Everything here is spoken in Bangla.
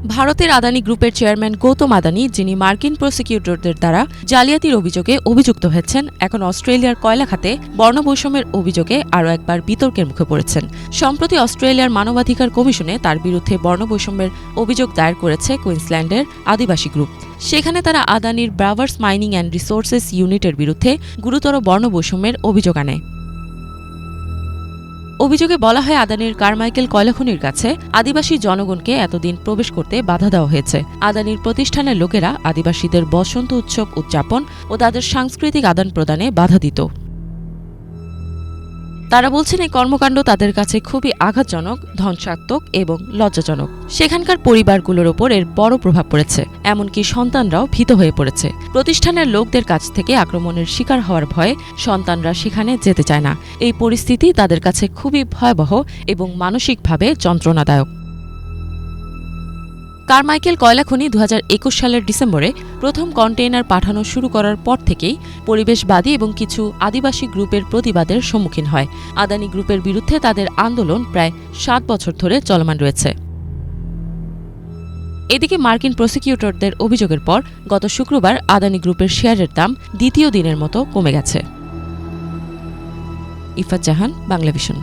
ভারতের আদানি গ্রুপের চেয়ারম্যান গৌতম আদানি, যিনি মার্কিন প্রসিকিউটরদের দ্বারা জালিয়াতির অভিযোগে অভিযুক্ত হয়েছেন, এখন অস্ট্রেলিয়ার কয়লা খাতে বর্ণবৈষম্যের অভিযোগে আরও একবার বিতর্কের মুখে পড়েছেন। সম্প্রতি অস্ট্রেলিয়ার মানবাধিকার কমিশনে তার বিরুদ্ধে বর্ণবৈষম্যের অভিযোগ দায়ের করেছে কুইন্সল্যান্ডের আদিবাসী গ্রুপ। সেখানে তারা আদানির ব্রাভার্স মাইনিং অ্যান্ড রিসোর্সেস ইউনিটের বিরুদ্ধে গুরুতর বর্ণবৈষম্যের অভিযোগ আনে। অভিযোগে বলা হয়, আদানির কারমাইকেল কয়লাখনির কাছে আদিবাসী জনগণকে এতদিন প্রবেশ করতে বাধা দেওয়া হয়েছে। আদানির প্রতিষ্ঠানের লোকেরা আদিবাসীদের বসন্ত উৎসব উদযাপন ও তাদের সাংস্কৃতিক আদান প্রদানে বাধা দিত। তারা বলছেন, এই কর্মকাণ্ড তাদের কাছে খুবই আঘাতজনক, ধ্বংসাত্মক এবং লজ্জাজনক। সেখানকার পরিবারগুলোর ওপর এর বড় প্রভাব পড়েছে, এমনকি সন্তানরাও ভীত হয়ে পড়েছে। প্রতিষ্ঠানের লোকদের কাছ থেকে আক্রমণের শিকার হওয়ার ভয়ে সন্তানরা সেখানে যেতে চায় না। এই পরিস্থিতি তাদের কাছে খুবই ভয়াবহ এবং মানসিকভাবে যন্ত্রণাদায়ক। কারমাইকেল কয়লাখনি 2021 সালের ডিসেম্বরে প্রথম কন্টেইনার পাঠানো শুরু করার পর থেকেই পরিবেশবাদী এবং কিছু আদিবাসী গ্রুপের প্রতিবাদের সম্মুখীন হয়। আদানি গ্রুপের বিরুদ্ধে তাদের আন্দোলন প্রায় 7 বছর ধরে চলমান রয়েছে। এদিকে মার্কিন প্রসিকিউটরদের অভিযোগের পর গত শুক্রবার আদানি গ্রুপের শেয়ারের দাম দ্বিতীয় দিনের মতো কমে গেছে। ইফাত জাহান, বাংলাভিশন।